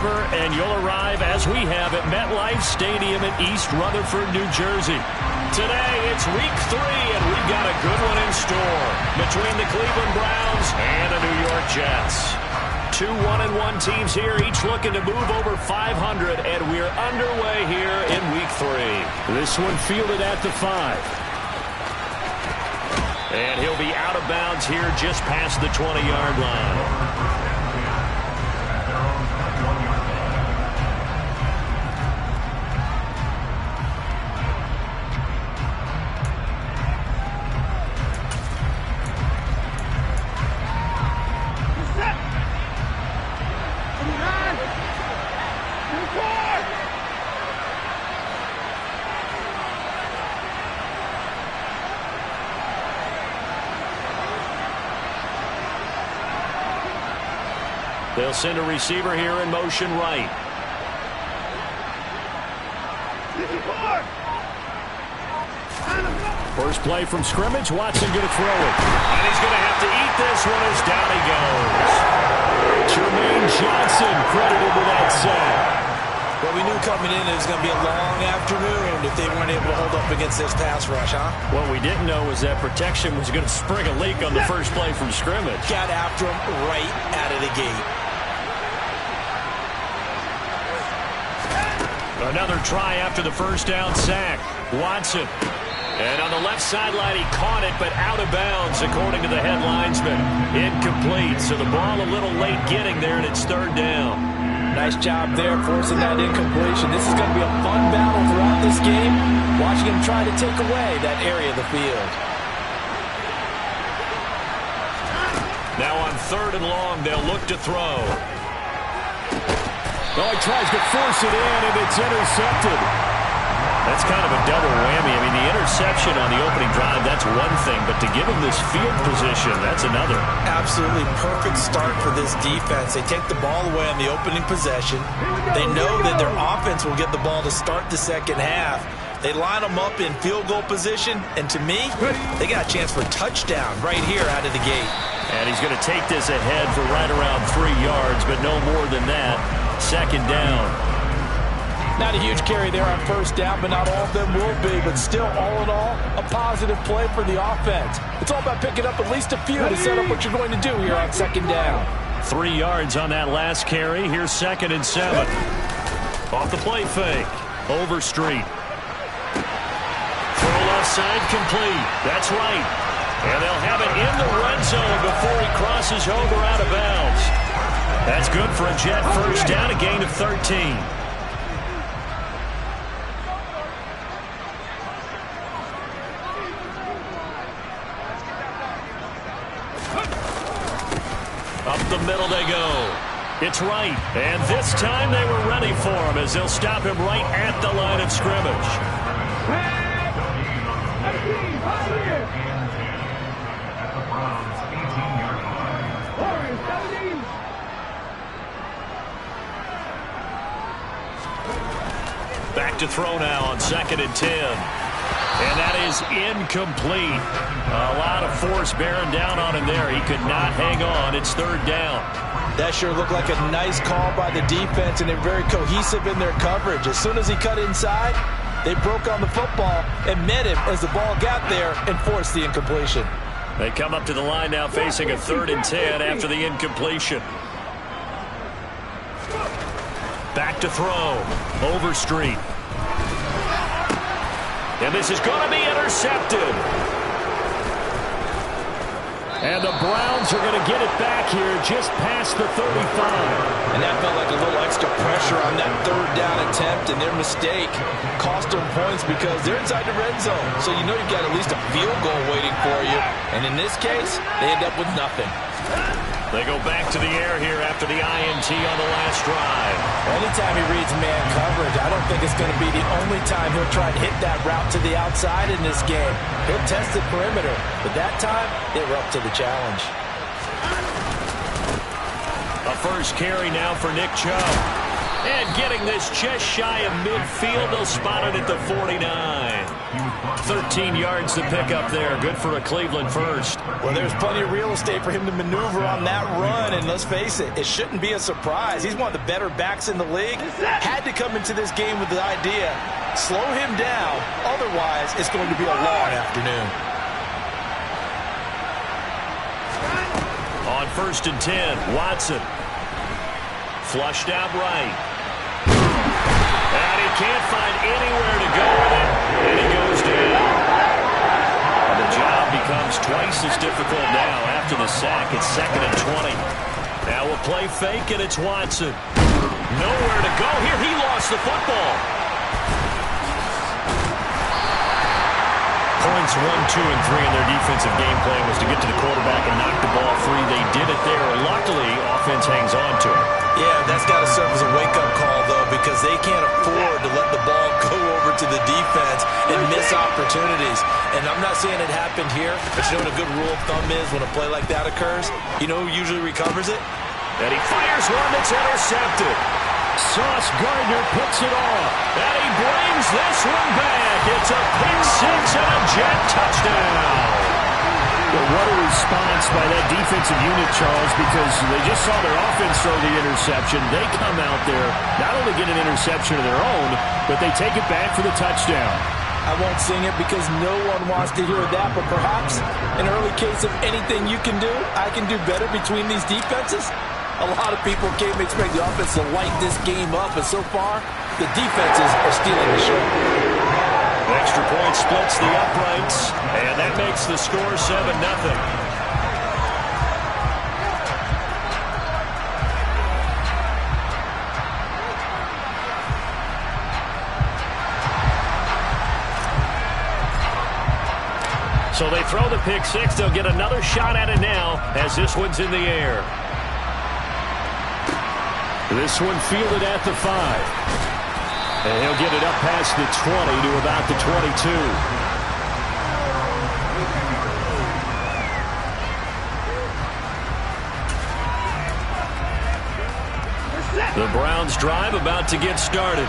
And you'll arrive, as we have, at MetLife Stadium in East Rutherford, New Jersey. Today, it's Week 3, and we've got a good one in store between the Cleveland Browns and the New York Jets. Two 1-1 teams here, each looking to move over 500, and we're underway here in Week 3. This one fielded at the 5. And he'll be out of bounds here just past the 20-yard line. They'll send a receiver here in motion right. First play from scrimmage. Watson going to throw it. And he's going to have to eat this one as down he goes. Jermaine Johnson credited with that sack. Well, we knew coming in it was going to be a long afternoon if they weren't able to hold up against this pass rush, huh? What we didn't know was that protection was going to spring a leak on the first play from scrimmage. Got after him right out of the gate. Another try after the first down sack. Watson. And on the left sideline, he caught it, but out of bounds, according to the head linesman. Incomplete, so the ball a little late getting there, and it's third down. Nice job there, forcing that incompletion. This is going to be a fun battle throughout this game, watching him try to take away that area of the field. Now on third and long, they'll look to throw. Oh, he tries to force it in, and it's intercepted. That's kind of a double whammy. I mean, the interception on the opening drive, that's one thing, but to give him this field position, that's another. Absolutely perfect start for this defense. They take the ball away on the opening possession. They know that their offense will get the ball to start the second half. They line them up in field goal position, and to me, they got a chance for a touchdown right here out of the gate. And he's going to take this ahead for right around 3 yards, but no more than that. Second down. Not a huge carry there on first down, but not all of them will be. But still, all in all, a positive play for the offense. It's all about picking up at least a few to set up what you're going to do here on second down. 3 yards on that last carry. Here's 2nd and 7. Off the play fake. Overstreet. Throw left side complete. That's right. And they'll have it in the red zone before he crosses over out of bounds. That's good for a Jet first down, a gain of 13. Up the middle they go. It's right. And this time they were ready for him as they'll stop him right at the line of scrimmage. Back to throw now on 2nd and 10. And that is incomplete. A lot of force bearing down on him there. He could not hang on. It's third down. That sure looked like a nice call by the defense, and they're very cohesive in their coverage. As soon as he cut inside, they broke on the football and met him as the ball got there and forced the incompletion. They come up to the line now facing a 3rd and 10 after the incompletion. Back to throw. Overstreet. And this is going to be intercepted. And the Browns are going to get it back here just past the 35. And that felt like a little extra pressure on that third down attempt, and their mistake cost them points because they're inside the red zone. So you know you've got at least a field goal waiting for you. And in this case, they end up with nothing. They go back to the air here after the INT on the last drive. Anytime he reads man coverage, I don't think it's going to be the only time he'll try to hit that route to the outside in this game. He'll test the perimeter, but that time, they were up to the challenge. A first carry now for Nick Chubb. And getting this just shy of midfield, they'll spot it at the 49. 13 yards to pick up there. Good for a Cleveland first. Well, there's plenty of real estate for him to maneuver on that run, and let's face it, it shouldn't be a surprise. He's one of the better backs in the league. Had to come into this game with the idea, slow him down, otherwise it's going to be a long afternoon. On 1st and 10, Watson. Flushed out right. And he can't find anywhere to go with it, and he goes down. And the job becomes twice as difficult now after the sack. It's 2nd and 20. Now we'll play fake, and it's Watson. Nowhere to go here. He lost the football. Points 1, 2, and 3 in their defensive game plan was to get to the quarterback and knock the ball free. They did it there. Luckily, offense hangs on to it. Yeah, that's got to serve as a wake-up call, though, because they can't afford to let the ball go over to the defense and miss opportunities. And I'm not saying it happened here, but you know what a good rule of thumb is when a play like that occurs? You know who usually recovers it? And he fires one that's intercepted. Sauce Gardner puts it off. And he brings this one back. It's a pick six and a Jet touchdown. Well, what a response by that defensive unit, Charles, because they just saw their offense throw the interception. They come out there, not only get an interception of their own, but they take it back for the touchdown. I won't sing it because no one wants to hear that, but perhaps an early case of anything you can do, I can do better between these defenses. A lot of people came to expect the offense to light this game up, and so far, the defenses are stealing the show. Extra point splits the uprights, and that makes the score 7-0. So they throw the pick six. They'll get another shot at it now as this one's in the air. This one fielded at the 5. And he'll get it up past the 20 to about the 22. The Browns drive about to get started.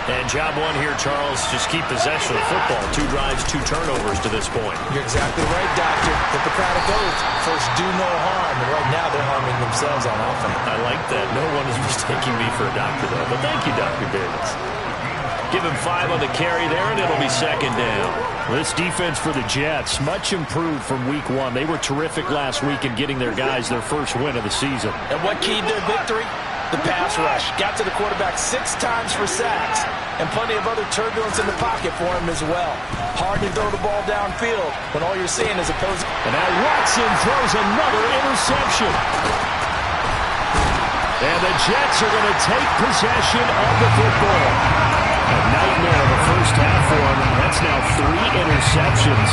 And job one here, Charles, just keep possession of the football. 2 drives, 2 turnovers to this point. You're exactly right, Doctor. Hippocratic oath. First, do no harm. And right now, they're harming themselves on offense. I like that. No one is mistaking me for a doctor, though. But thank you, Dr. Davis. Give him 5 on the carry there, and it'll be 2nd down. This defense for the Jets, much improved from week 1. They were terrific last week in getting their guys their first win of the season. And what keyed their victory? The pass rush. Got to the quarterback 6 times for sacks, and plenty of other turbulence in the pocket for him as well. Hard to throw the ball downfield when all you're seeing is opposing. And now Watson throws another interception. And the Jets are going to take possession of the football. A nightmare of a first half for him. That's now 3 interceptions.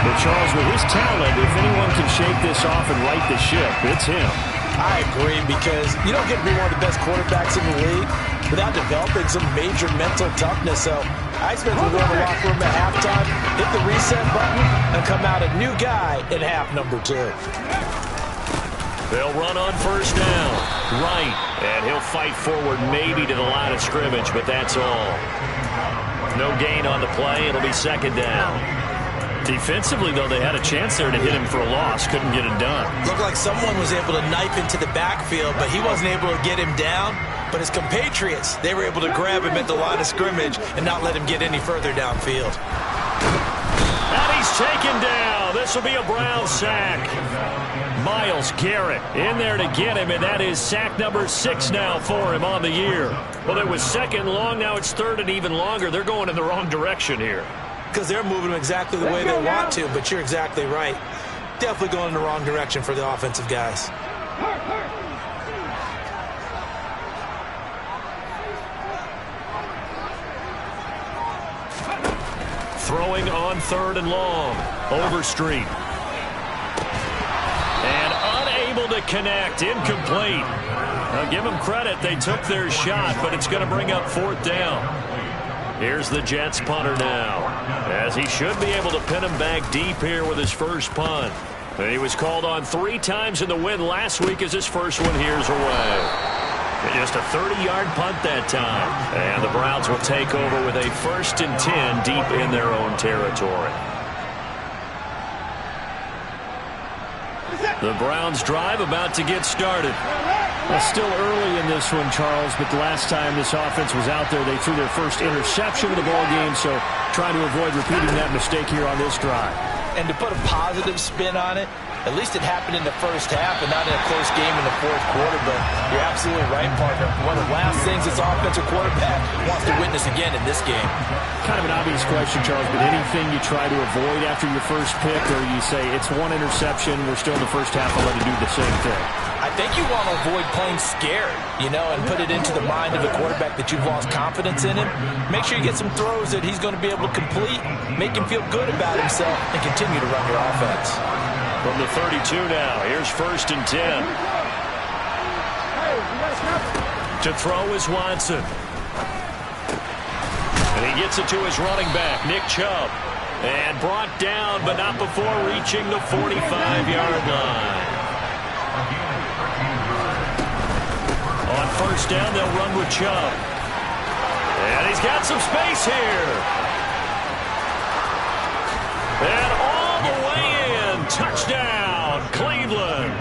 But Charles, with his talent, if anyone can shake this off and right the ship, it's him. I agree, because you don't get to be one of the best quarterbacks in the league without developing some major mental toughness. So I expect him to go in the locker room at halftime, hit the reset button, and come out a new guy in half number 2. They'll run on first down. Right. And he'll fight forward maybe to the line of scrimmage, but that's all. No gain on the play. It'll be 2nd down. Defensively, though, they had a chance there to hit him for a loss. Couldn't get it done. Looked like someone was able to knife into the backfield, but he wasn't able to get him down. But his compatriots, they were able to grab him at the line of scrimmage and not let him get any further downfield. And he's taken down. This will be a Brown sack. Myles Garrett in there to get him, and that is sack number 6 now for him on the year. Well, it was 2nd long. Now it's 3rd and even longer. They're going in the wrong direction here. Because they're moving them exactly the way they want to, but you're exactly right. Definitely going in the wrong direction for the offensive guys. Throwing on 3rd and long. Overstreet. And unable to connect. Incomplete. Now give them credit. They took their shot, but it's going to bring up 4th down. Here's the Jets punter now, as he should be able to pin him back deep here with his first punt. And he was called on 3 times in the win last week as his first one here's away. Just a 30-yard punt that time. And the Browns will take over with a 1st and 10 deep in their own territory. The Browns drive about to get started. Well, still early in this one, Charles, but the last time this offense was out there, they threw their first interception of the ball game, so trying to avoid repeating that mistake here on this drive. And to put a positive spin on it, at least it happened in the first half and not in a close game in the fourth quarter, but you're absolutely right, partner. One of the last things this offensive quarterback wants to witness again in this game. Kind of an obvious question, Charles, but anything you try to avoid after your first pick, or you say it's one interception, we're still in the first half, I'll let you do the same thing? I think you want to avoid playing scared, and put it into the mind of the quarterback that you've lost confidence in him. Make sure you get some throws that he's going to be able to complete, make him feel good about himself, and continue to run your offense. From the 32 now, here's 1st and 10. To throw is Watson. And he gets it to his running back, Nick Chubb. And brought down, but not before reaching the 45-yard line. On 1st down, they'll run with Chubb. And he's got some space here. And all the way in. Touchdown, Cleveland.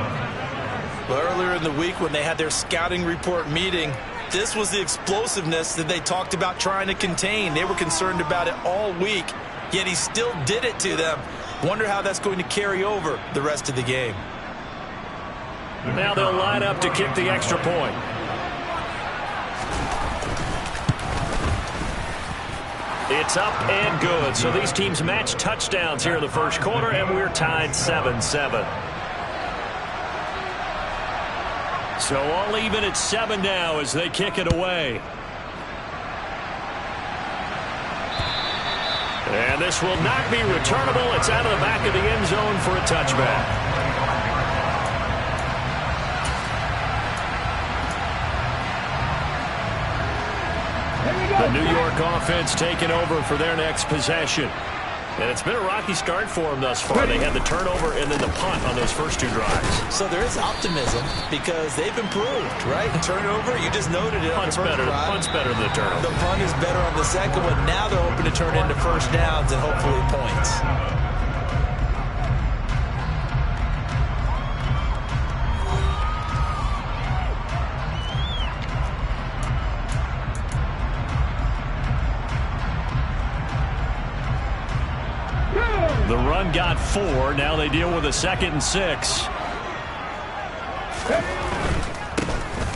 Well, earlier in the week when they had their scouting report meeting, this was the explosiveness that they talked about trying to contain. They were concerned about it all week, yet he still did it to them. Wonder how that's going to carry over the rest of the game. Now they'll line up to kick the extra point. It's up and good. So these teams match touchdowns here in the first quarter, and we're tied 7-7. So all even at 7 now as they kick it away. And this will not be returnable. It's out of the back of the end zone for a touchback. The New York offense taking over for their next possession. And it's been a rocky start for them thus far. They had the turnover and then the punt on those first 2 drives. So there is optimism because they've improved, right? Turnover, you just noted it. Punt's better than the turnover. The punt is better on the second one. Now they're hoping to turn into first downs and hopefully points. The run got 4. Now they deal with a 2nd and 6.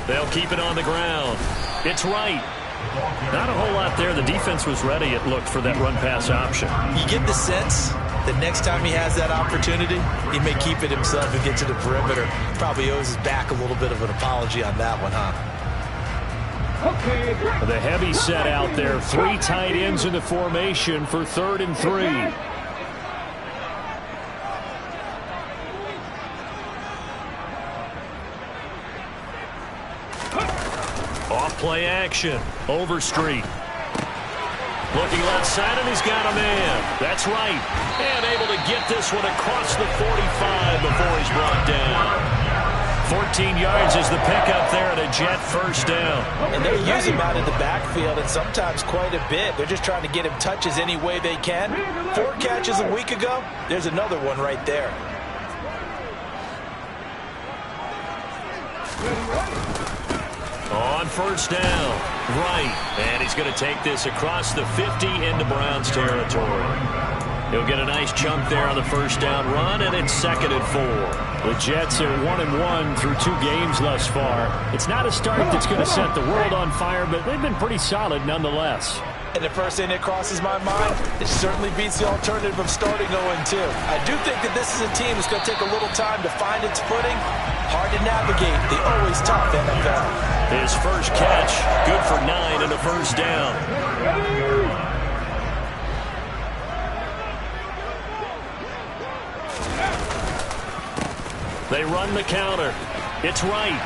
They'll keep it on the ground. It's right. Not a whole lot there. The defense was ready, it looked, for that run-pass option. You get the sense that next time he has that opportunity, he may keep it himself and get to the perimeter. Probably owes his back a little bit of an apology on that one, huh? The heavy set out there. 3 tight ends in the formation for 3rd and 3. Play action. Overstreet. Looking left side, and he's got a man. That's right. And able to get this one across the 45 before he's brought down. 14 yards is the pickup there at a Jet 1st down. And they use him out in the backfield, and sometimes quite a bit. They're just trying to get him touches any way they can. 4 catches a week ago. There's another one right there. On 1st down, right, and he's going to take this across the 50 into Browns territory. He'll get a nice chunk there on the 1st down run, and it's 2nd and 4. The Jets are 1-1 through 2 games thus far. It's not a start that's going to set the world on fire, but they've been pretty solid nonetheless. And the first thing that crosses my mind, it certainly beats the alternative of starting 0-2. I do think that this is a team that's going to take a little time to find its footing. Hard to navigate the always tough NFL. His first catch, good for 9 and a 1st down. They run the counter. It's right.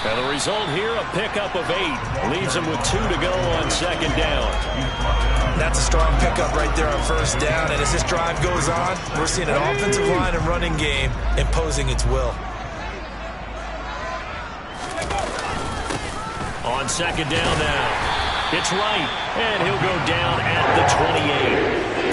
And the result here, a pickup of 8. Leaves them with 2 to go on 2nd down. That's a strong pickup right there on 1st down. And as this drive goes on, we're seeing an offensive line and running game imposing its will. on second down now. It's right, and he'll go down at the 28.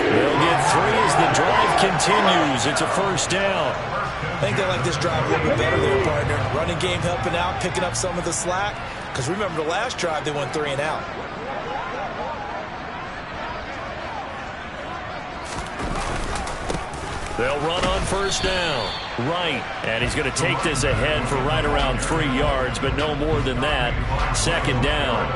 They'll get 3 as the drive continues. It's a first down. I think they like this drive a little bit better there, partner. Running game helping out, picking up some of the slack. Because remember the last drive, they went 3 and out. They'll run on first down. Right. And he's going to take this ahead for right around 3 yards, but no more than that. Second down.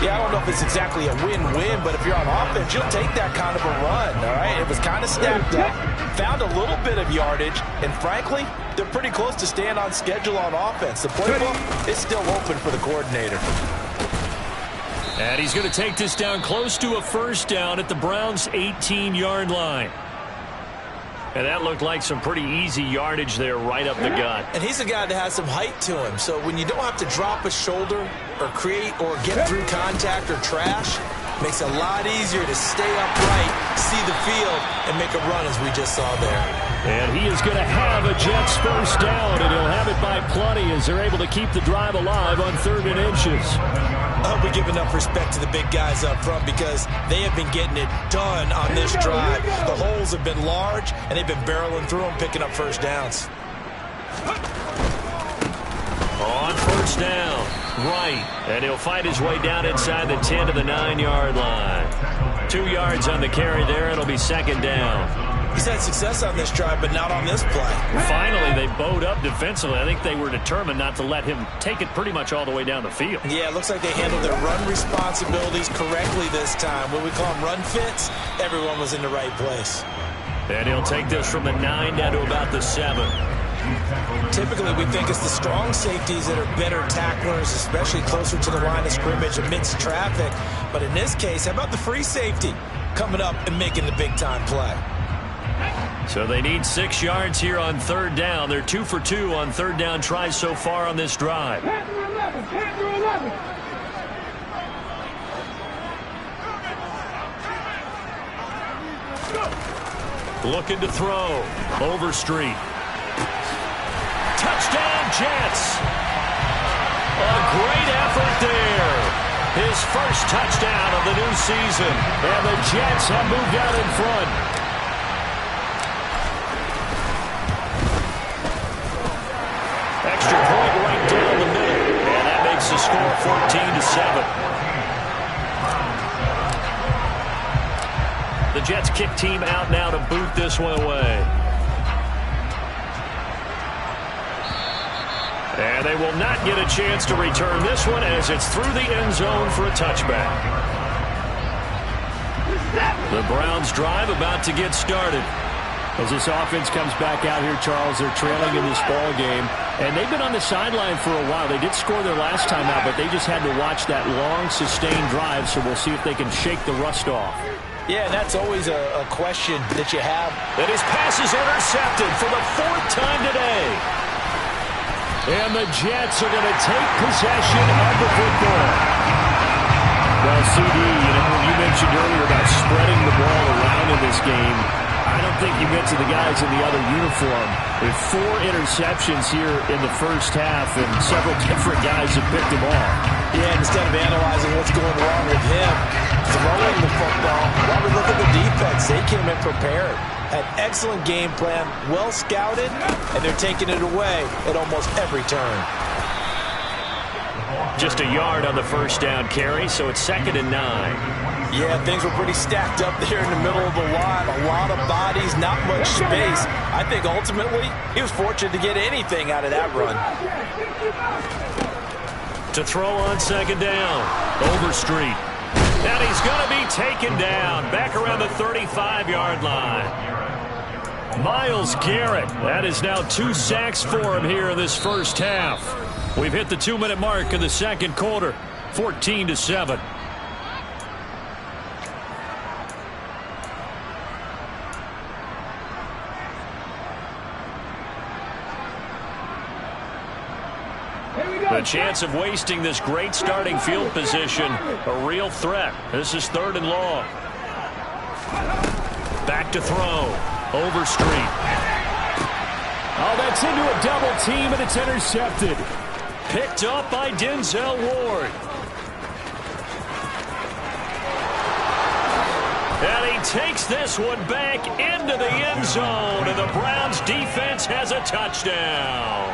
Yeah, I don't know if it's exactly a win-win, but if you're on offense, you'll take that kind of a run, all right? It was kind of stacked up, found a little bit of yardage, and frankly, they're pretty close to staying on schedule on offense. The playbook is still open for the coordinator. And he's going to take this down close to a first down at the Browns' 18-yard line. And that looked like some pretty easy yardage there right up the gut. And he's a guy that has some height to him. So when you don't have to drop a shoulder or create or get through contact or trash, makes it a lot easier to stay upright, see the field, and make a run as we just saw there. And he is going to have a Jets first down, and he'll have it by plenty as they're able to keep the drive alive on 3rd and inches. I hope we give enough respect to the big guys up front because they have been getting it done on this drive. The holes have been large, and they've been barreling through them, picking up first downs. On first down, right, and he'll find his way down inside the 10 to the 9-yard line. 2 yards on the carry there, it'll be second down. He's had success on this drive, but not on this play. Finally, they bowed up defensively. I think they were determined not to let him take it pretty much all the way down the field. Yeah, it looks like they handled their run responsibilities correctly this time. When we call them run fits, everyone was in the right place. And he'll take this from the 9 down to about the 7. Typically, we think it's the strong safeties that are better tacklers, especially closer to the line of scrimmage amidst traffic. But in this case, how about the free safety coming up and making the big-time play? So they need 6 yards here on 3rd down. They're 2 for 2 on 3rd down tries so far on this drive. Looking to throw. Overstreet. Touchdown, Jets. A great effort there. His first touchdown of the new season. And the Jets have moved out in front. Extra point right down the middle. And that makes the score 14-7. The Jets kick team out now to boot this one away. And they will not get a chance to return this one as it's through the end zone for a touchback. The Browns drive about to get started. As this offense comes back out here, Charles, they're trailing in this ball game. And they've been on the sideline for a while. They did score their last time out, but they just had to watch that long, sustained drive, so we'll see if they can shake the rust off. Yeah, and that's always a question that you have. And his pass is intercepted for the 4th time today. And the Jets are going to take possession of the football. Well, CD, you mentioned earlier about spreading the ball around in this game. I don't think you mentioned the guys in the other uniform. With 4 interceptions here in the first half, and several different guys have picked him off. Yeah, instead of analyzing what's going wrong with him, throwing the football, while we look at the defense, they came in prepared. Had excellent game plan, well scouted, and they're taking it away at almost every turn. Just a yard on the first down carry, so it's 2nd and 9. Yeah, things were pretty stacked up there in the middle of the line. A lot of bodies, not much space. I think ultimately he was fortunate to get anything out of that run. To throw on 2nd down, Overstreet. And he's going to be taken down back around the 35-yard line. Myles Garrett, that is now 2 sacks for him here in this first half. We've hit the 2-minute mark in the second quarter, 14-7. The chance of wasting this great starting field position, a real threat. This is 3rd and long. Back to throw. Overstreet. Oh, that's into a double team, and it's intercepted. picked up by Denzel Ward. And he takes this one back into the end zone, and the Browns defense has a touchdown.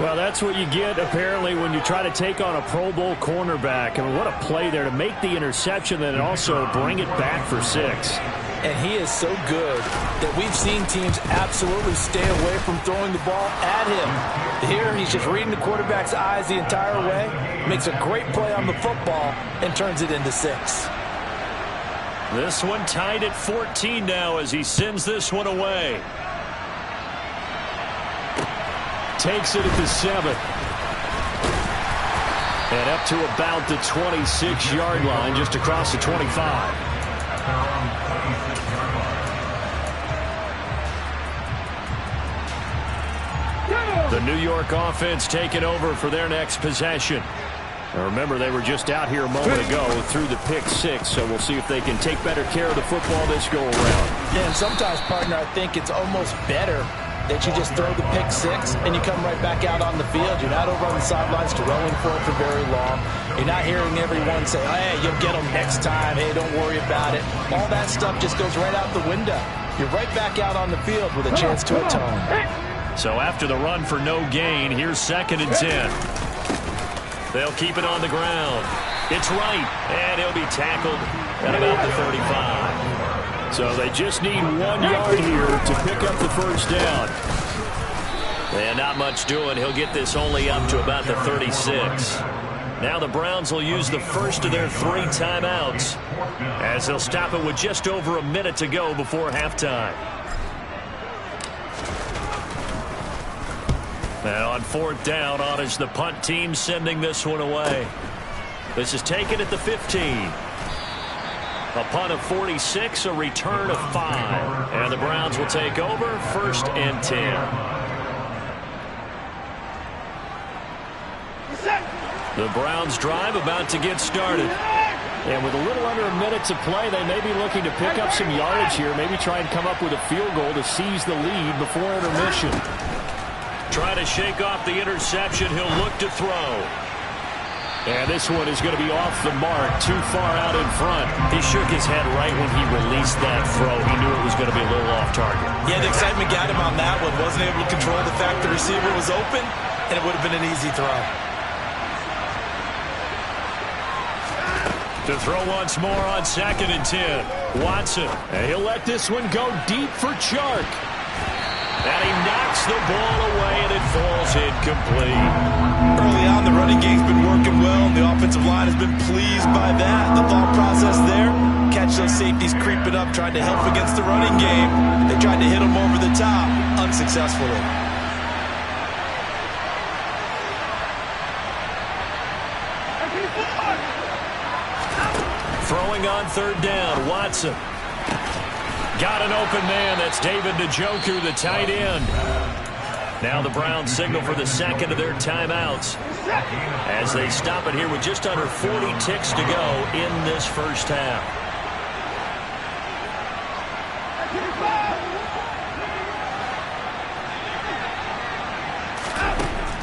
Well, that's what you get, apparently, when you try to take on a Pro Bowl cornerback. I mean, what a play there to make the interception and also bring it back for 6. And he is so good that we've seen teams absolutely stay away from throwing the ball at him. Here, he's just reading the quarterback's eyes the entire way, makes a great play on the football, and turns it into 6. This one tied at 14 now as he sends this one away. Takes it at the 7. And up to about the 26-yard line, just across the 25. The New York offense taking over for their next possession. Now remember, they were just out here a moment ago through the pick 6, so we'll see if they can take better care of the football this go around. Yeah, and sometimes, partner, I think it's almost better that you just throw the pick 6 and you come right back out on the field. You're not over on the sidelines dwelling for it for very long. You're not hearing everyone say, hey, you'll get them next time. Hey, don't worry about it. All that stuff just goes right out the window. You're right back out on the field with a chance to atone. So after the run for no gain, here's 2nd and 10. They'll keep it on the ground. It's right, and he'll be tackled at about the 35. So they just need 1 yard here to pick up the first down. And not much doing. He'll get this only up to about the 36. Now the Browns will use the first of their 3 timeouts as they'll stop it with just over a minute to go before halftime. And on 4th down, on is the punt team sending this one away. This is taken at the 15. A punt of 46, a return of 5. And the Browns will take over, 1st and 10. The Browns drive about to get started. And with a little under a minute to play, they may be looking to pick up some yardage here, maybe try and come up with a field goal to seize the lead before intermission. Trying to shake off the interception. He'll look to throw. And this one is going to be off the mark, too far out in front. He shook his head right when he released that throw. He knew it was going to be a little off target. Yeah, the excitement got him on that one. Wasn't able to control the fact the receiver was open, and it would have been an easy throw. To throw once more on 2nd and 10. Watson. And he'll let this one go deep for Chark. And he knocks the ball away, and it falls incomplete. Early on, the running game's been working well, and the offensive line has been pleased by that. The thought process there, catch those safeties creeping up, trying to help against the running game. They tried to hit them over the top, unsuccessfully. Throwing on 3rd down, Watson. Got an open man. That's David Njoku, the tight end. Now the Browns signal for the 2nd of their timeouts as they stop it here with just under 40 ticks to go in this first half.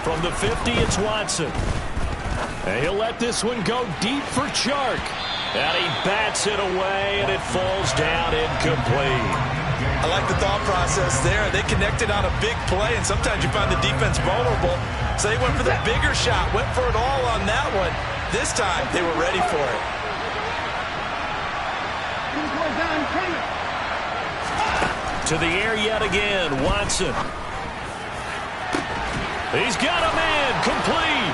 From the 50, it's Watson. And he'll let this one go deep for Chark. And he bats it away, and it falls down incomplete. I like the thought process there. They connected on a big play, and sometimes you find the defense vulnerable. So they went for the bigger shot, went for it all on that one. This time, they were ready for it. To the air yet again, Watson. He's got a man, complete.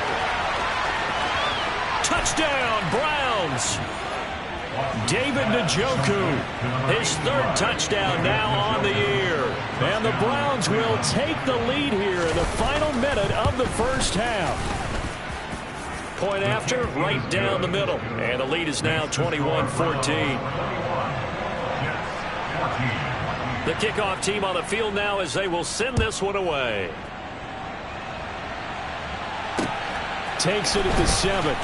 Touchdown, Browns. David Njoku, his 3rd touchdown now on the year. And the Browns will take the lead here in the final minute of the first half. Point after, right down the middle. And the lead is now 21-14. The kickoff team on the field now as they will send this one away. Takes it at the 7.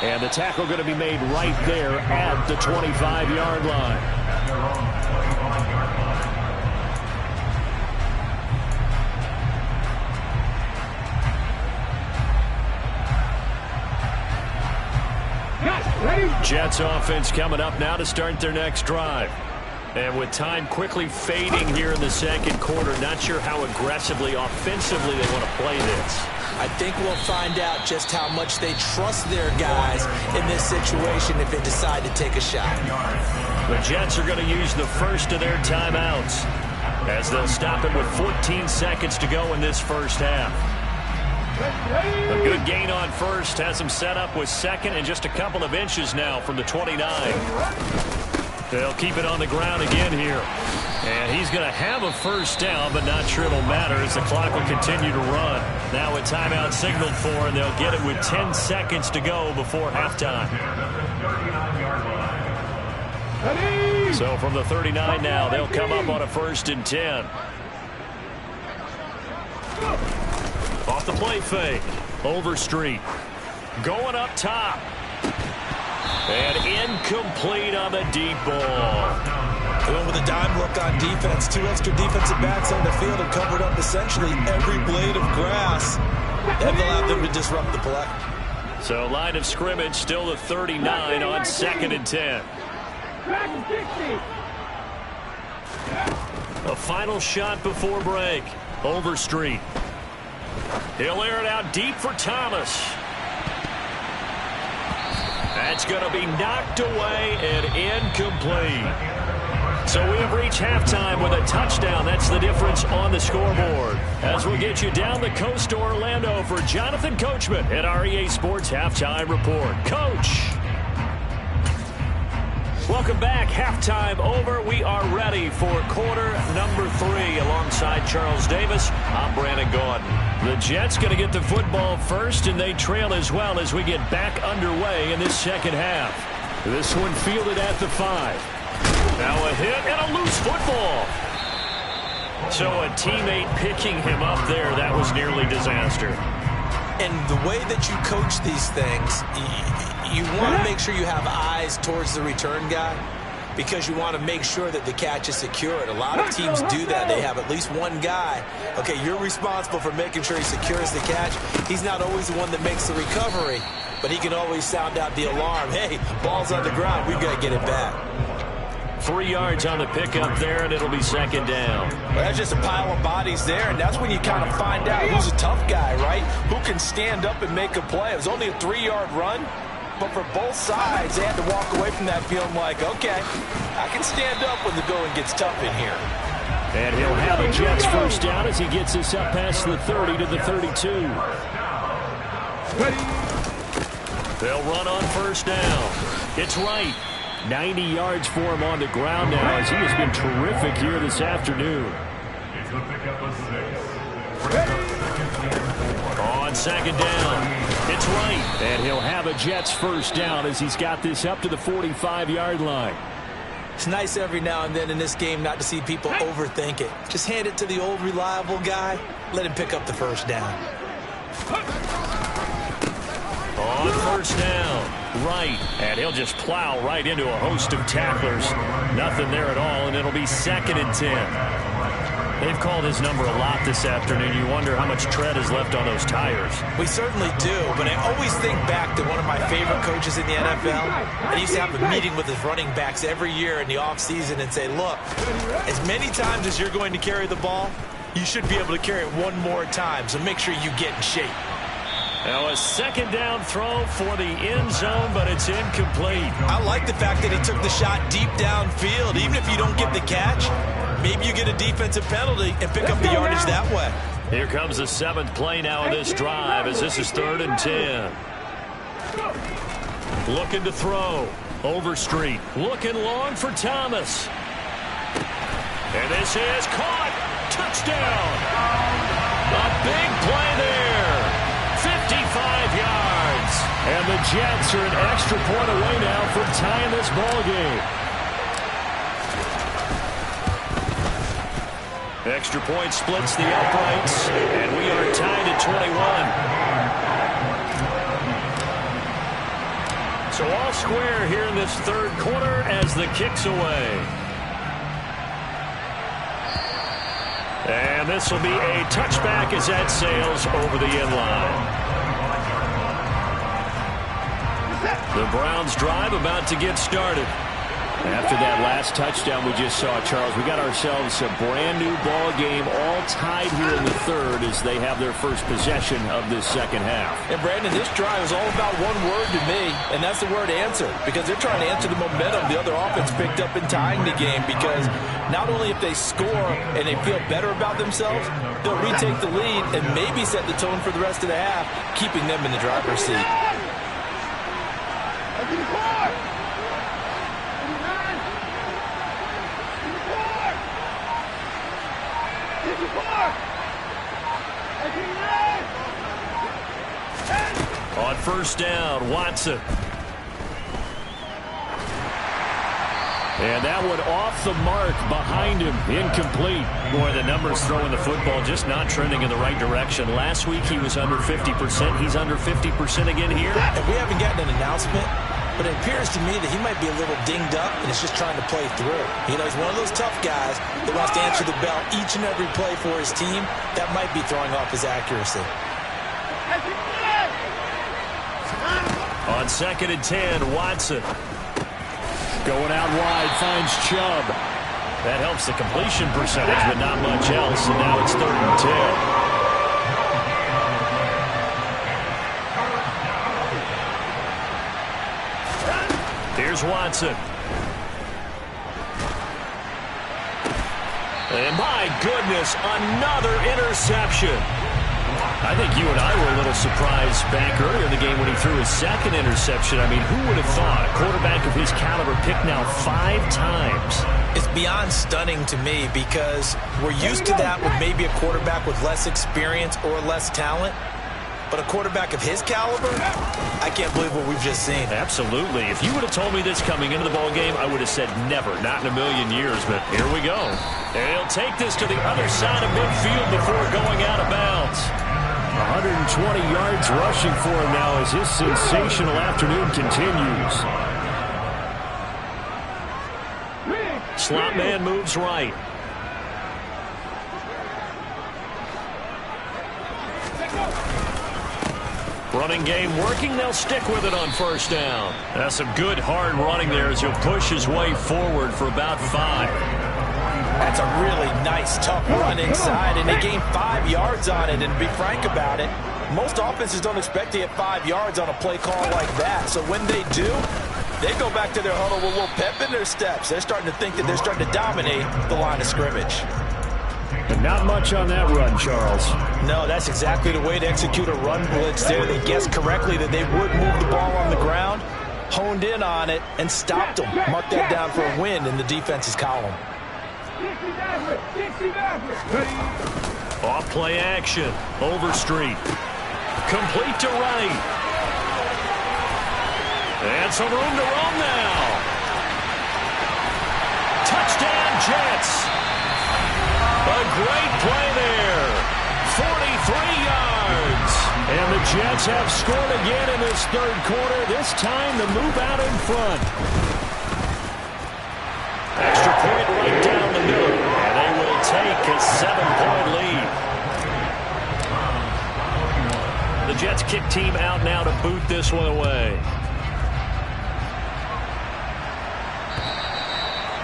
And the tackle going to be made right there at the 25-yard line. Jets offense coming up now to start their next drive. And with time quickly fading here in the second quarter, not sure how aggressively, offensively they want to play this. I think we'll find out just how much they trust their guys in this situation if they decide to take a shot. The Jets are going to use the first of their timeouts as they'll stop it with 14 seconds to go in this first half. A good gain on first has them set up with second and just a couple of inches now from the 29. They'll keep it on the ground again here. And he's going to have a first down, but not sure it'll matter as the clock will continue to run. Now a timeout signaled for, and they'll get it with 10 seconds to go before halftime. So from the 39 now, they'll come up on a 1st and 10. Off the play fake. Overstreet. Going up top. And incomplete on the deep ball. Going with a dime look on defense. 2 extra defensive backs on the field and covered up essentially every blade of grass. That will allow them to disrupt the play. So line of scrimmage still the 39 on 2nd and 10. A final shot before break. Overstreet. He'll air it out deep for Thomas. That's going to be knocked away and incomplete. So we have reached halftime with a touchdown. That's the difference on the scoreboard. As we'll get you down the coast to Orlando for Jonathan Coachman at our EA Sports Halftime Report. Coach. Welcome back. Halftime over. We are ready for quarter number 3 alongside Charles Davis. I'm Brandon Gaudin. The Jets going to get the football first, and they trail as well as we get back underway in this second half. This one fielded at the 5. Now a hit and a loose football. So a teammate picking him up there, that was nearly disaster. And the way that you coach these things, you want to make sure you have eyes towards the return guy because you want to make sure that the catch is secured. A lot of teams do that. They have at least one guy. Okay, you're responsible for making sure he secures the catch. He's not always the one that makes the recovery, but he can always sound out the alarm. Hey, ball's on the ground. We've got to get it back. 3 yards on the pickup there, and it'll be 2nd down. Well, that's just a pile of bodies there, and that's when you kind of find out who's a tough guy, right? Who can stand up and make a play. It was only a 3-yard run, but for both sides, they had to walk away from that feeling like, okay, I can stand up when the going gets tough in here. And he'll have a Jets first down as he gets this up past the 30 to the 32. They'll run on first down. It's right. 90 yards for him on the ground now as he has been terrific here this afternoon. On 2nd down, it's right. And he'll have a Jets first down as he's got this up to the 45-yard line. It's nice every now and then in this game not to see people overthink it. Just hand it to the old reliable guy. Let him pick up the first down. On first down. Right, and he'll just plow right into a host of tacklers. Nothing there at all, and it'll be 2nd and 10. They've called his number a lot this afternoon. You wonder how much tread is left on those tires. We certainly do, but I always think back to one of my favorite coaches in the NFL. And he used to have a meeting with his running backs every year in the offseason and say, look, as many times as you're going to carry the ball, you should be able to carry it one more time, so make sure you get in shape. Now a 2nd down throw for the end zone, but it's incomplete. I like the fact that he took the shot deep downfield. Even if you don't get the catch, maybe you get a defensive penalty and pick up the yardage that way. Here comes the 7th play now of this drive as this is 3rd and 10. Looking to throw. Overstreet. Looking long for Thomas. And this is caught. Touchdown. A big play there. 55 yards. And the Jets are an extra point away now from tying this ball game. Extra point splits the uprights, and we are tied at 21. So all square here in this 3rd quarter as the kick's away. And this will be a touchback as that sails over the end line. The Browns drive about to get started. After that last touchdown we just saw, Charles, we got ourselves a brand new ball game, all tied here in the third as they have their first possession of this second half. And Brandon, this drive is all about one word to me, and that's the word answer, because they're trying to answer the momentum the other offense picked up in tying the game, because not only if they score and they feel better about themselves, they'll retake the lead and maybe set the tone for the rest of the half, keeping them in the driver's seat. On first down, Watson. And that one off the mark behind him. Incomplete. Boy, the numbers throwing the football just not trending in the right direction. Last week he was under 50%. He's under 50% again here. And we haven't gotten an announcement, but it appears to me that he might be a little dinged up and is just trying to play through. You know, he's one of those tough guys that wants to answer the bell each and every play for his team. That might be throwing off his accuracy. On 2nd and 10, Watson. Going out wide, finds Chubb. That helps the completion percentage, but not much else. And now it's 3rd and 10. Here's Watson. And my goodness, another interception. I think you and I were a little surprised back earlier in the game when he threw his second interception. I mean, who would have thought a quarterback of his caliber picked now 5 times? It's beyond stunning to me because we're used to that with maybe a quarterback with less experience or less talent. But a quarterback of his caliber, I can't believe what we've just seen. Absolutely. If you would have told me this coming into the ball game, I would have said never, not in a million years. But here we go. And he'll take this to the other side of midfield before going out of bounds. 120 yards rushing for him now as his sensational afternoon continues. Slot man moves right. Running game working. They'll stick with it on first down. That's some good hard running there as he'll push his way forward for about 5. That's a really nice, tough run inside, and they gained 5 yards on it. And to be frank about it, most offenses don't expect to get 5 yards on a play call like that. So when they do, they go back to their huddle with a little pep in their steps. They're starting to think that they're starting to dominate the line of scrimmage. But not much on that run, Charles. No, that's exactly the way to execute a run blitz there. They guessed correctly that they would move the ball on the ground, honed in on it, and stopped them. Mark that down for a win in the defense's column. Off play action. Overstreet. Complete to right. And some room to roam now. Touchdown Jets. A great play there. 43 yards. And the Jets have scored again in this third quarter. This time the move out in front. Extra point right down the middle. And they will take a 7-point lead. The Jets kick team out now to boot this one away.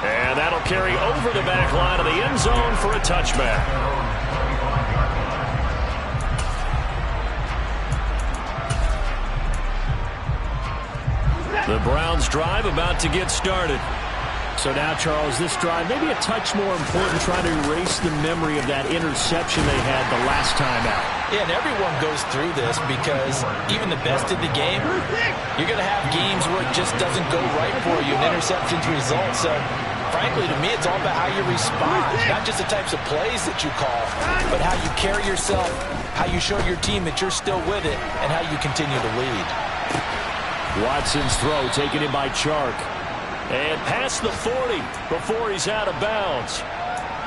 And that'll carry over the back line of the end zone for a touchback. The Browns drive about to get started. So now, Charles, this drive maybe a touch more important, trying to erase the memory of that interception they had the last time out. Yeah, and everyone goes through this because even the best in the game, you're going to have games where it just doesn't go right for you, and interceptions result. So, frankly, to me, it's all about how you respond, not just the types of plays that you call, but how you carry yourself, how you show your team that you're still with it, and how you continue to lead. Watson's throw taken in by Chark. And past the 40 before he's out of bounds.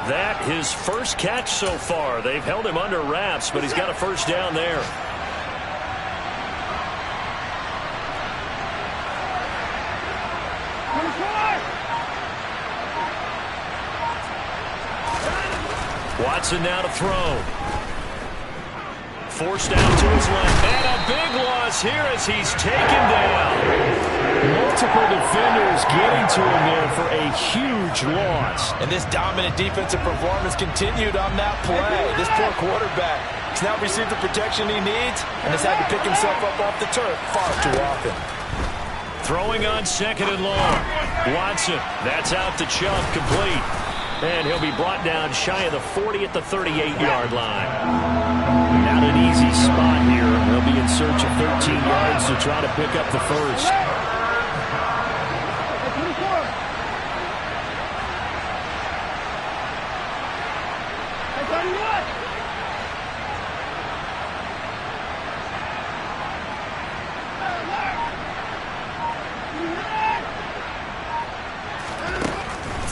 That his first catch so far. They've held him under wraps, but he's got a first down there. Watson now to throw. Forced out to his left. And a big loss here as he's taken down. multiple defenders getting to him there for a huge loss. And this dominant defensive performance continued on that play. This poor quarterback has now received the protection he needs and has had to pick himself up off the turf far too often. Throwing on 2nd and long. Watson, that's out to Chubb, complete. And he'll be brought down shy of the 40 at the 38-yard line. Not an easy spot here. They'll be in search of 13 yards to try to pick up the first.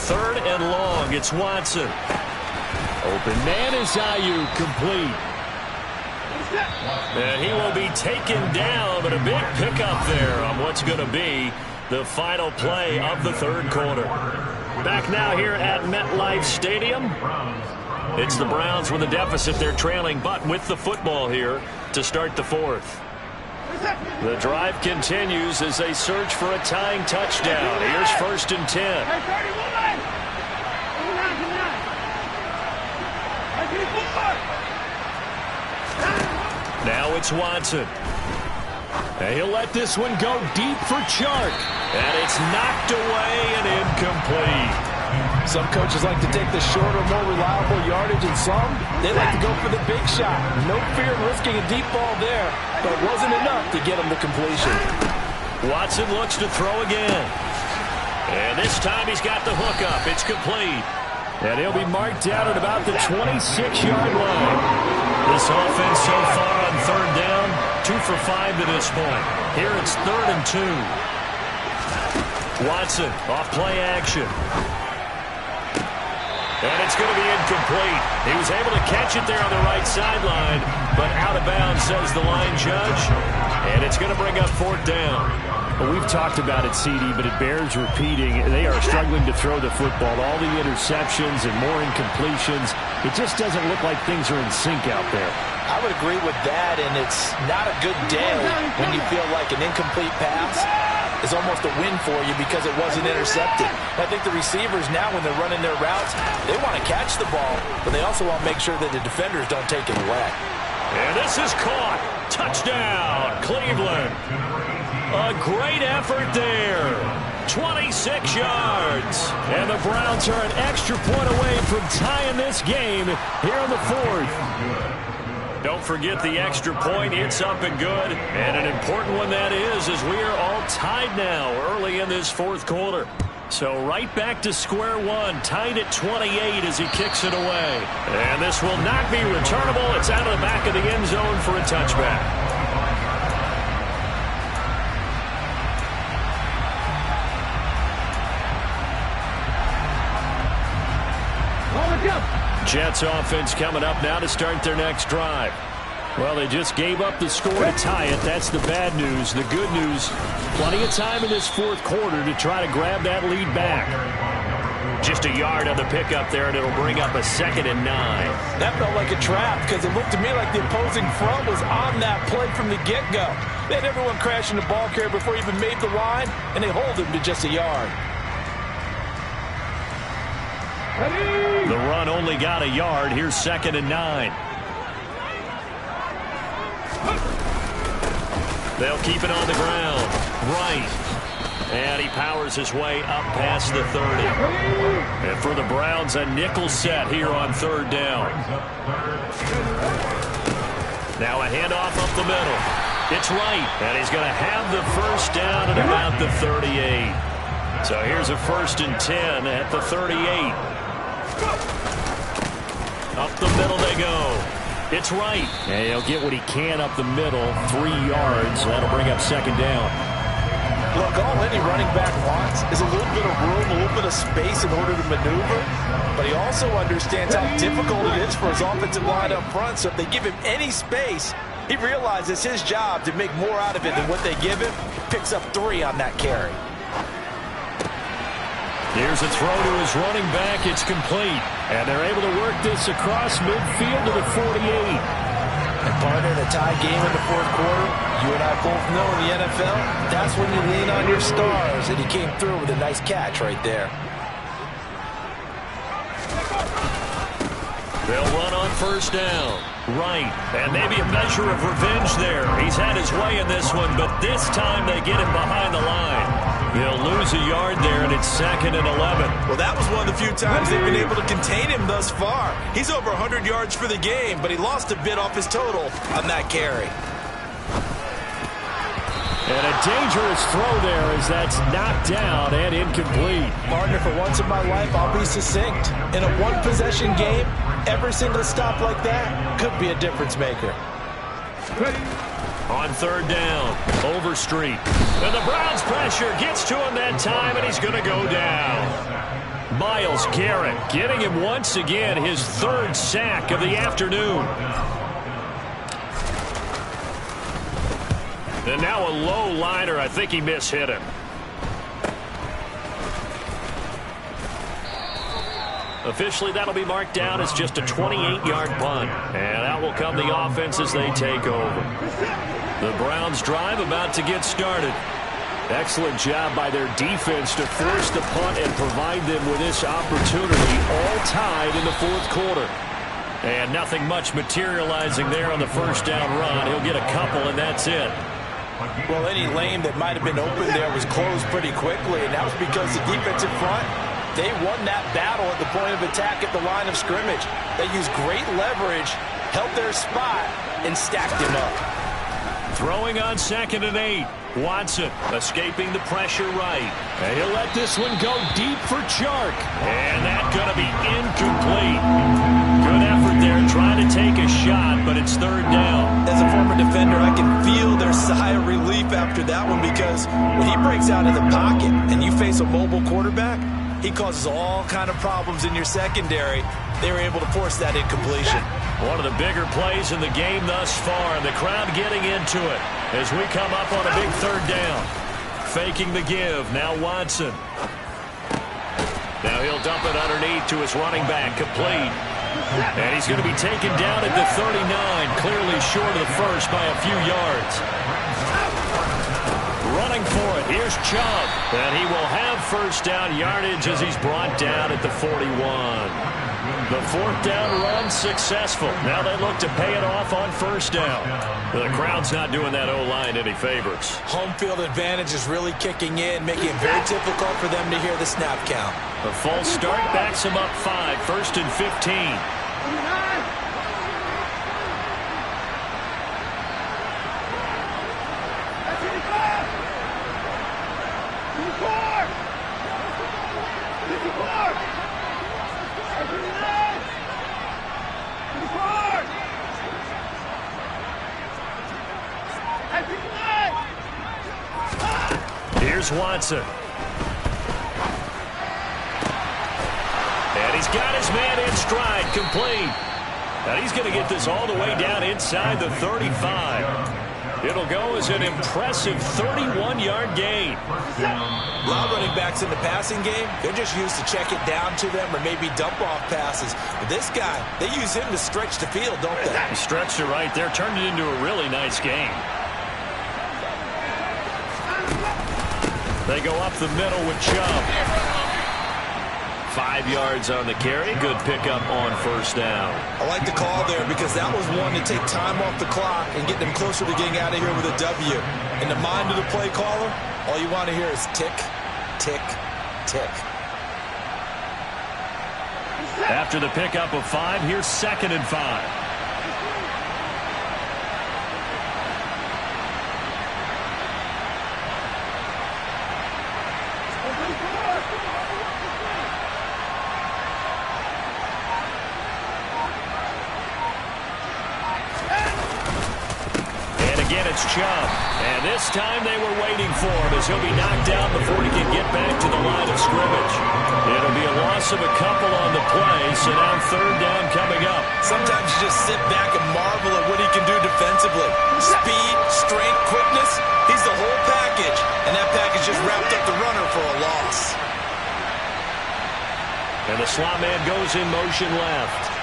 Third and long, it's Watson. Open man is Ayuk, complete. And he will be taken down, but a big pickup there on what's going to be the final play of the third quarter. Back now here at MetLife Stadium. It's the Browns with a deficit. They're trailing, but with the football here to start the fourth. The drive continues as they search for a tying touchdown. Here's 1st and 10. Now it's Watson. And he'll let this one go deep for Chark. And it's knocked away and incomplete. Some coaches like to take the shorter, more reliable yardage, and some, they like to go for the big shot. No fear of risking a deep ball there, but it wasn't enough to get him to completion. Watson looks to throw again. And this time he's got the hook up. It's complete. And he'll be marked down at about the 26-yard line. This offense so far on 3rd down, 2 for 5 to this point. Here it's 3rd and 2. Watson off play action. And it's going to be incomplete. He was able to catch it there on the right sideline, but out of bounds, says the line judge. And it's going to bring up 4th down. Well, we've talked about it, CD, but it bears repeating. They are struggling to throw the football. All the interceptions and more incompletions. It just doesn't look like things are in sync out there. I would agree with that, and it's not a good day when you feel like an incomplete pass is almost a win for you because it wasn't intercepted. I think the receivers now, when they're running their routes, they want to catch the ball, but they also want to make sure that the defenders don't take it away. And this is caught. Touchdown, Cleveland. A great effort there. 26 yards. And the Browns are an extra point away from tying this game here in the 4th. Don't forget the extra point. It's up and good. And an important one that is, as we are all tied now early in this 4th quarter. So right back to square one, tied at 28 as he kicks it away. And this will not be returnable. It's out of the back of the end zone for a touchback. Jets offense coming up now to start their next drive. Well, they just gave up the score to tie it. That's the bad news. The good news, plenty of time in this 4th quarter to try to grab that lead back. Just a yard on the pickup there, and it'll bring up a 2nd and 9. That felt like a trap because it looked to me like the opposing front was on that play from the get-go. They had everyone crashing the ball carrier before he even made the line, and they hold him to just a yard. The run only got a yard. Here's 2nd and 9. They'll keep it on the ground. Right. And he powers his way up past the 30. And for the Browns, a nickel set here on 3rd down. Now a handoff up the middle. It's right. And he's going to have the first down at about the 38. So here's a 1st and 10 at the 38. Up the middle they go. It's right. And he'll get what he can up the middle, 3 yards. That'll bring up 2nd down. Look, all any running back wants is a little bit of room, a little bit of space in order to maneuver. But he also understands how difficult it is for his offensive line up front. So if they give him any space, he realizes his job to make more out of it than what they give him. Picks up 3 on that carry. Here's a throw to his running back. It's complete. And they're able to work this across midfield to the 48. And Partner, in a tie game in the fourth quarter, you and I both know in the NFL, that's when you lean on your stars, and he came through with a nice catch right there. They'll run on first down. Right, and maybe a measure of revenge there. He's had his way in this one, but this time they get him behind the line. They'll lose a yard there, and it's 2nd and 11. Well, that was one of the few times they've been able to contain him thus far. He's over 100 yards for the game, but he lost a bit off his total on that carry. And a dangerous throw there as that's knocked down and incomplete. Partner, for once in my life, I'll be succinct. In a one-possession game, every single stop like that could be a difference maker. On third down, Overstreet. And the Browns pressure gets to him that time, and he's going to go down. Myles Garrett getting him once again his 3rd sack of the afternoon. And now a low liner. I think he mishit him. Officially, that'll be marked down as just a 28-yard punt. And out will come the offense as they take over. The Browns drive about to get started. Excellent job by their defense to force the punt and provide them with this opportunity, all tied in the fourth quarter. And nothing much materializing there on the first down run. He'll get a couple, and that's it. Well, any lane that might have been open there was closed pretty quickly, and that was because the defensive front, they won that battle at the point of attack at the line of scrimmage. They used great leverage, held their spot, and stacked him up. Throwing on 2nd and 8. Watson escaping the pressure right. And he'll let this one go deep for Chark. And that's going to be incomplete. Good effort there trying to take a shot, but it's 3rd down. As a former defender, I can feel their sigh of relief after that one, because when he breaks out in the pocket and you face a mobile quarterback, he causes all kind of problems in your secondary. They were able to force that incompletion. One of the bigger plays in the game thus far, and the crowd getting into it as we come up on a big 3rd down. Faking the give, now Watson. Now he'll dump it underneath to his running back, complete. And he's going to be taken down at the 39, clearly short of the first by a few yards. Running for it, here's Chubb. And he will have first down yardage as he's brought down at the 41. The 4th down run successful. Now they look to pay it off on first down. The crowd's not doing that O-line any favors. Home field advantage is really kicking in, making it very difficult for them to hear the snap count. A false start backs him up 5, 1st and 15. Here's Watson. And he's got his man in stride, complete. Now he's going to get this all the way down inside the 35. It'll go as an impressive 31-yard gain. A lot of running backs in the passing game, they're just used to check it down to them or maybe dump-off passes. But this guy, they use him to stretch the field, don't they? He stretched it right there, turned it into a really nice game. They go up the middle with Chubb. 5 yards on the carry. Good pickup on first down. I like the call there because that was one to take time off the clock and get them closer to getting out of here with a W. In the mind of the play caller, all you want to hear is tick, tick, tick. After the pickup of 5, here's 2nd and 5. It's Chubb. And this time they were waiting for him as he'll be knocked down before he can get back to the line of scrimmage. It'll be a loss of a couple on the play, so now 3rd down coming up. Sometimes you just sit back and marvel at what he can do defensively. Speed, strength, quickness, he's the whole package. And that package just wrapped up the runner for a loss. And the slot man goes in motion left.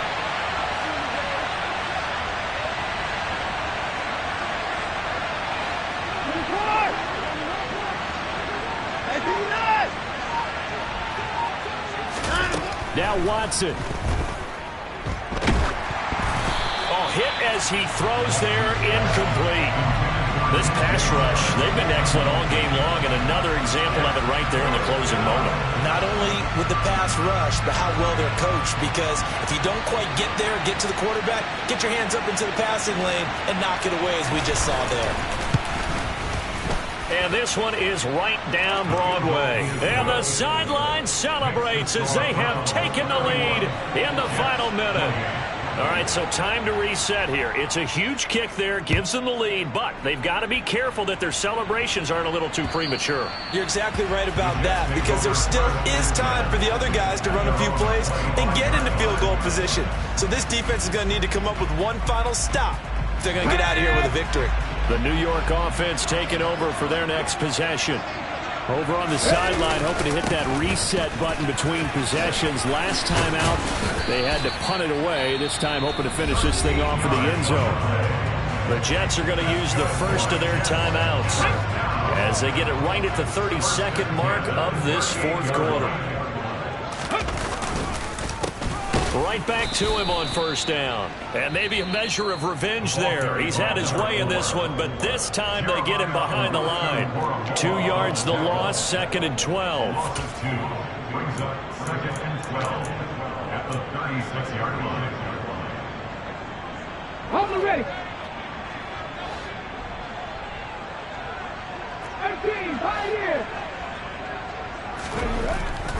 Now Watson. Oh, hit as he throws there, incomplete. This pass rush, they've been excellent all game long, and another example of it right there in the closing moment. Not only with the pass rush, but how well they're coached, because if you don't quite get there, get to the quarterback, get your hands up into the passing lane and knock it away as we just saw there. And this one is right down Broadway. And the sideline celebrates as they have taken the lead in the final minute. All right, so time to reset here. It's a huge kick there, gives them the lead, but they've got to be careful that their celebrations aren't a little too premature. You're exactly right about that, because there still is time for the other guys to run a few plays and get into field goal position. So this defense is going to need to come up with one final stop if they're going to get out of here with a victory. The New York offense taking over for their next possession. Over on the sideline, hoping to hit that reset button between possessions. Last time out, they had to punt it away. This time, hoping to finish this thing off in the end zone. The Jets are going to use the first of their timeouts as they get it right at the 32nd mark of this fourth quarter. Right back to him on first down. And maybe a measure of revenge there. He's had his way in this one, but this time they get him behind the line. 2 yards the loss, 2nd and 12. Hold ready. 13, Pioneer.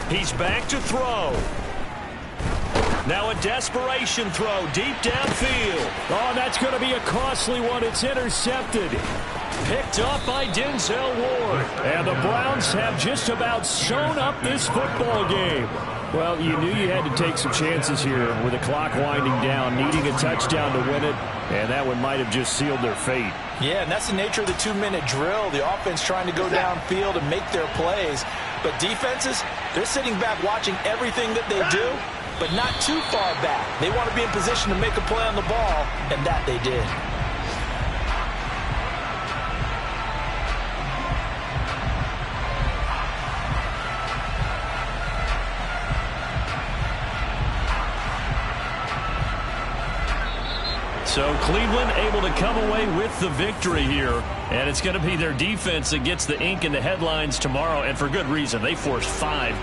He's back to throw. Now a desperation throw deep downfield. Oh, that's going to be a costly one. It's intercepted. Picked up by Denzel Ward. And the Browns have just about sewn up this football game. Well, you knew you had to take some chances here with the clock winding down, needing a touchdown to win it, and that one might have just sealed their fate. Yeah, and that's the nature of the 2-minute drill. The offense trying to go downfield and make their plays. But defenses, they're sitting back watching everything that they do, but not too far back. They want to be in position to make a play on the ball, and that they did. So Cleveland able to come away with the victory here. And it's going to be their defense that gets the ink in the headlines tomorrow, and for good reason. They forced 5